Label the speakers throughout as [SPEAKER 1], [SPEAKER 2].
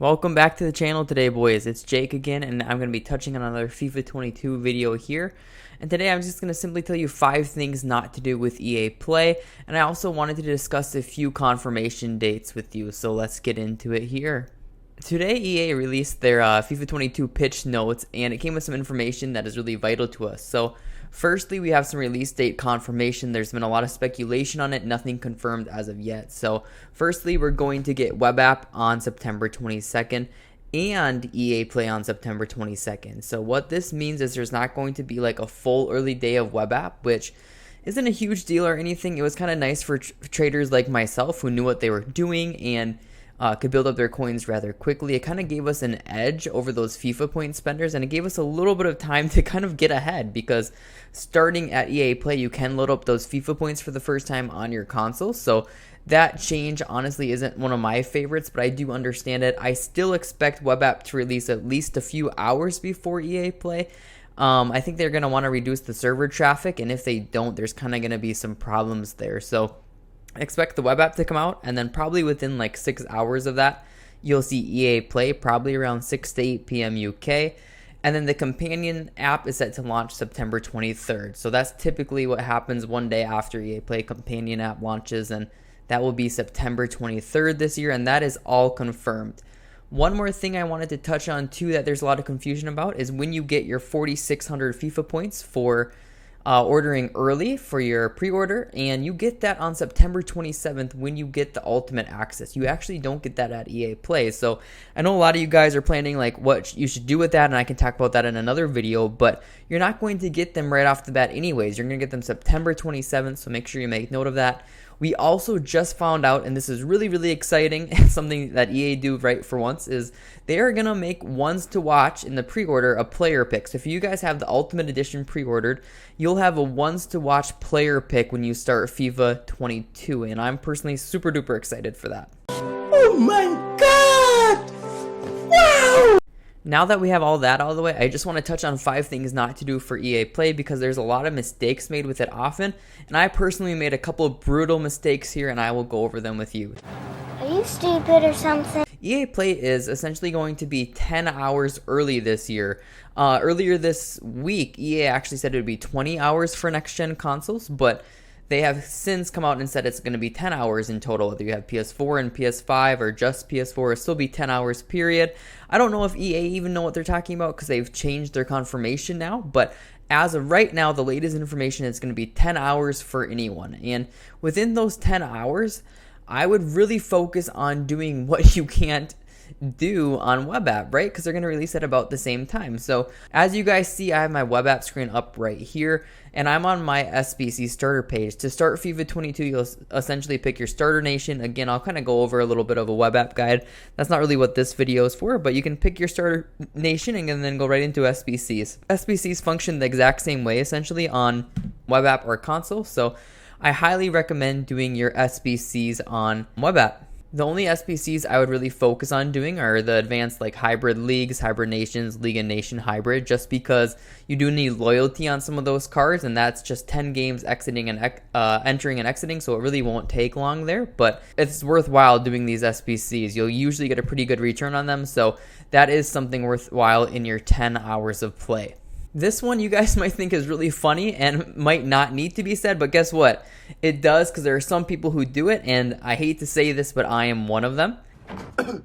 [SPEAKER 1] Welcome back to the channel today, boys. It's Jake again, and I'm going to be touching on another FIFA 22 video here. And today I'm just going to simply tell you 5 things not to do with EA Play, and I also wanted to discuss a few confirmation dates with you, so let's get into it here. Today, EA released their FIFA 22 pitch notes, and it came with some information that is really vital to us. So, firstly, we have some release date confirmation. There's been a lot of speculation on it, nothing confirmed as of yet. So, firstly, we're going to get web app on September 22nd and EA Play on September 22nd. So, what this means is there's not going to be like a full early day of web app, which isn't a huge deal or anything. It was kind of nice for traders like myself who knew what they were doing and could build up their coins rather quickly. It kind of gave us an edge over those FIFA point spenders, and it gave us a little bit of time to kind of get ahead, because starting at EA Play, you can load up those FIFA points for the first time on your console. So that change honestly isn't one of my favorites, but I do understand it. I still expect web app to release at least a few hours before EA Play. I think they're going to want to reduce the server traffic, and if they don't, there's kind of going to be some problems there. So expect the web app to come out, and then probably within like 6 hours of that, you'll see EA Play, probably around 6 to 8 p.m. UK. And then the companion app is set to launch September 23rd. So that's typically what happens one day after EA Play companion app launches, and that will be September 23rd this year, and that is all confirmed. One more thing I wanted to touch on too that there's a lot of confusion about is when you get your 4,600 FIFA points for ordering early for your pre-order, and you get that on September 27th when you get the ultimate access. You actually don't get that at EA Play. So I know a lot of you guys are planning like what you should do with that, and I can talk about that in another video, but you're not going to get them right off the bat anyways. You're going to get them September 27th, so make sure you make note of that. We also just found out, and this is really, really exciting, and something that EA do right for once, is they are going to make ones to watch in the pre-order a player pick. So if you guys have the Ultimate Edition pre-ordered, you'll have a ones to watch player pick when you start FIFA 22, and I'm personally super duper excited for that.
[SPEAKER 2] Oh my god! Wow!
[SPEAKER 1] Now that we have all that out of the way, I just want to touch on 5 things not to do for EA Play, because there's a lot of mistakes made with it often, and I personally made a couple of brutal mistakes here, and I will go over them with you.
[SPEAKER 3] Are you stupid or something?
[SPEAKER 1] EA Play is essentially going to be 10 hours early this year. Earlier this week, EA actually said it would be 20 hours for next-gen consoles, but they have since come out and said it's going to be 10 hours in total. Whether you have PS4 and PS5 or just PS4, it'll still be 10 hours period. I don't know if EA even know what they're talking about, because they've changed their confirmation now, but as of right now, the latest information is going to be 10 hours for anyone. And within those 10 hours, I would really focus on doing what you can't do on web app, right? Because they're going to release at about the same time. So as you guys see, I have my web app screen up right here, and I'm on my SBC starter page. To start FIFA 22, you'll essentially pick your starter nation. Again, I'll kind of go over a little bit of a web app guide. That's not really what this video is for, but you can pick your starter nation and then go right into SBCs. SBCs function the exact same way essentially on web app or console, so I highly recommend doing your SBCs on web app. The only SBCs I would really focus on doing are the advanced like hybrid leagues, hybrid nations, league and nation hybrid, just because you do need loyalty on some of those cards, and that's just 10 games exiting and entering and exiting, so it really won't take long there, but it's worthwhile doing these SBCs. You'll usually get a pretty good return on them, so that is something worthwhile in your 10 hours of play. This one you guys might think is really funny and might not need to be said, but guess what? It does, because there are some people who do it, and I hate to say this, but I am one of them.
[SPEAKER 2] An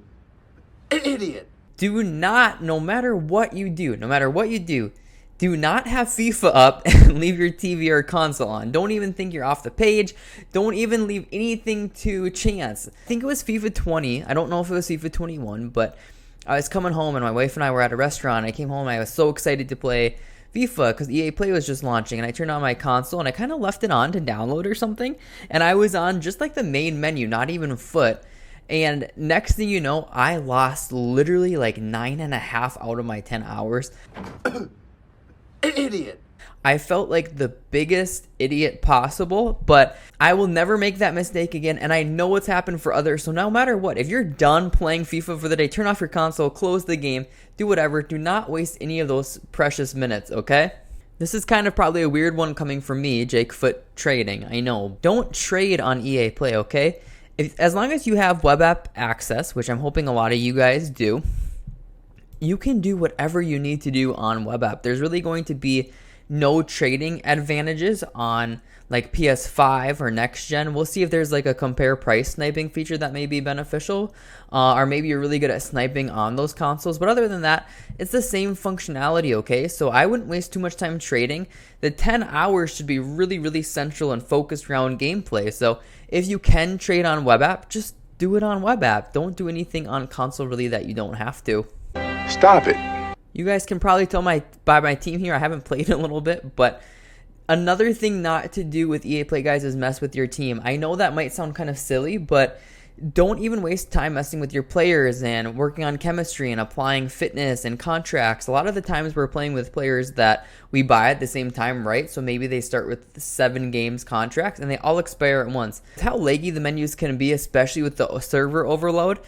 [SPEAKER 2] idiot.
[SPEAKER 1] Do not, no matter what you do, do not have FIFA up and leave your TV or console on. Don't even think you're off the page. Don't even leave anything to chance. I think it was FIFA 20. I don't know if it was FIFA 21, but I was coming home and my wife and I were at a restaurant. I came home and I was so excited to play FIFA because EA Play was just launching, and I turned on my console and I kind of left it on to download or something, and I was on just like the main menu, not even foot, and next thing you know, I lost literally like 9.5 out of my 10 hours.
[SPEAKER 2] An idiot.
[SPEAKER 1] I felt like the biggest idiot possible, but I will never make that mistake again, and I know what's happened for others, so no matter what, if you're done playing FIFA for the day, turn off your console, close the game, do whatever, do not waste any of those precious minutes, okay? This is kind of probably a weird one coming from me, Jake Foot Trading, I know. Don't trade on EA Play, okay? As long as you have web app access, which I'm hoping a lot of you guys do, you can do whatever you need to do on web app. There's really going to be no trading advantages on like PS5 or next gen. We'll see if there's like a compare price sniping feature that may be beneficial, or maybe you're really good at sniping on those consoles. But other than that, it's the same functionality, okay? So I wouldn't waste too much time trading. The 10 hours should be really, really central and focused around gameplay. So if you can trade on web app, just do it on web app. Don't do anything on console really that you don't have to.
[SPEAKER 2] Stop it.
[SPEAKER 1] You guys can probably tell by my team here, I haven't played in a little bit, but another thing not to do with EA Play, guys, is mess with your team. I know that might sound kind of silly, but don't even waste time messing with your players and working on chemistry and applying fitness and contracts. A lot of the times we're playing with players that we buy at the same time, right? So maybe they start with 7 games contracts and they all expire at once. How laggy the menus can be, especially with the server overload.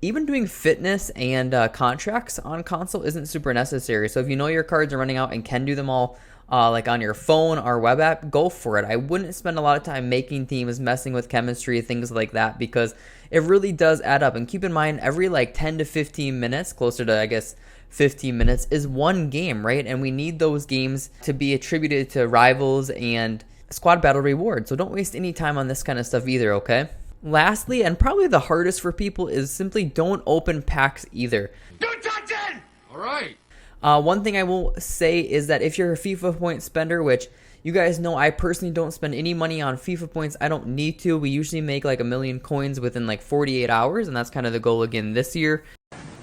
[SPEAKER 1] Even doing fitness and contracts on console isn't super necessary. So if you know your cards are running out and can do them all like on your phone or web app, go for it. I wouldn't spend a lot of time making teams, messing with chemistry, things like that, because it really does add up. And keep in mind, every like 10 to 15 minutes, closer to I guess 15 minutes, is one game, right? And we need those games to be attributed to rivals and squad battle rewards. So don't waste any time on this kind of stuff either, okay? Lastly, and probably the hardest for people, is simply don't open packs either.
[SPEAKER 2] Don't touch it! All right.
[SPEAKER 1] One thing I will say is that if you're a FIFA point spender, which you guys know I personally don't spend any money on FIFA points, I don't need to. We usually make like 1 million coins within like 48 hours, and that's kind of the goal again this year.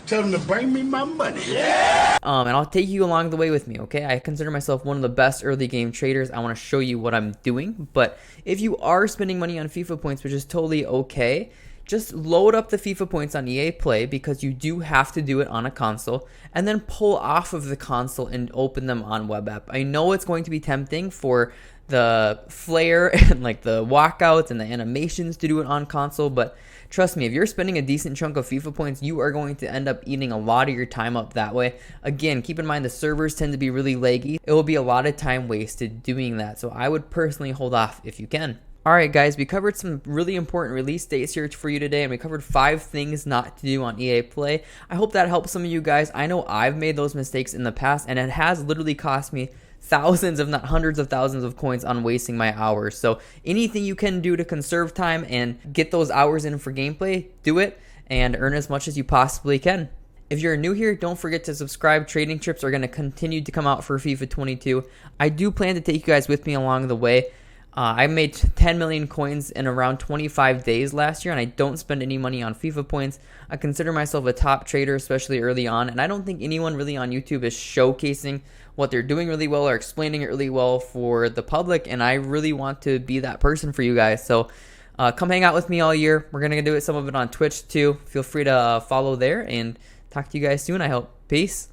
[SPEAKER 2] Tell them to bring me my money.
[SPEAKER 1] And I'll take you along the way with me, okay? I consider myself one of the best early game traders. I want to show you what I'm doing. But if you are spending money on FIFA points, which is totally okay, just load up the FIFA points on EA Play, because you do have to do it on a console, and then pull off of the console and open them on web app. I know it's going to be tempting for the flair and like the walkouts and the animations to do it on console, but trust me, if you're spending a decent chunk of FIFA points, you are going to end up eating a lot of your time up that way. Again, keep in mind the servers tend to be really laggy. It will be a lot of time wasted doing that, so I would personally hold off if you can. Alright guys, we covered some really important release dates here for you today, and we covered 5 things not to do on EA Play. I hope that helps some of you guys. I know I've made those mistakes in the past, and it has literally cost me thousands, if not hundreds of thousands of coins on wasting my hours. So anything you can do to conserve time and get those hours in for gameplay, do it and earn as much as you possibly can. If you're new here, don't forget to subscribe. Trading trips are going to continue to come out for FIFA 22. I do plan to take you guys with me along the way. I made 10 million coins in around 25 days last year, and I don't spend any money on FIFA points. I consider myself a top trader, especially early on, and I don't think anyone really on YouTube is showcasing what they're doing really well or explaining it really well for the public, and I really want to be that person for you guys. So come hang out with me all year. We're going to do some of it on Twitch too. Feel free to follow there, and talk to you guys soon, I hope. Peace.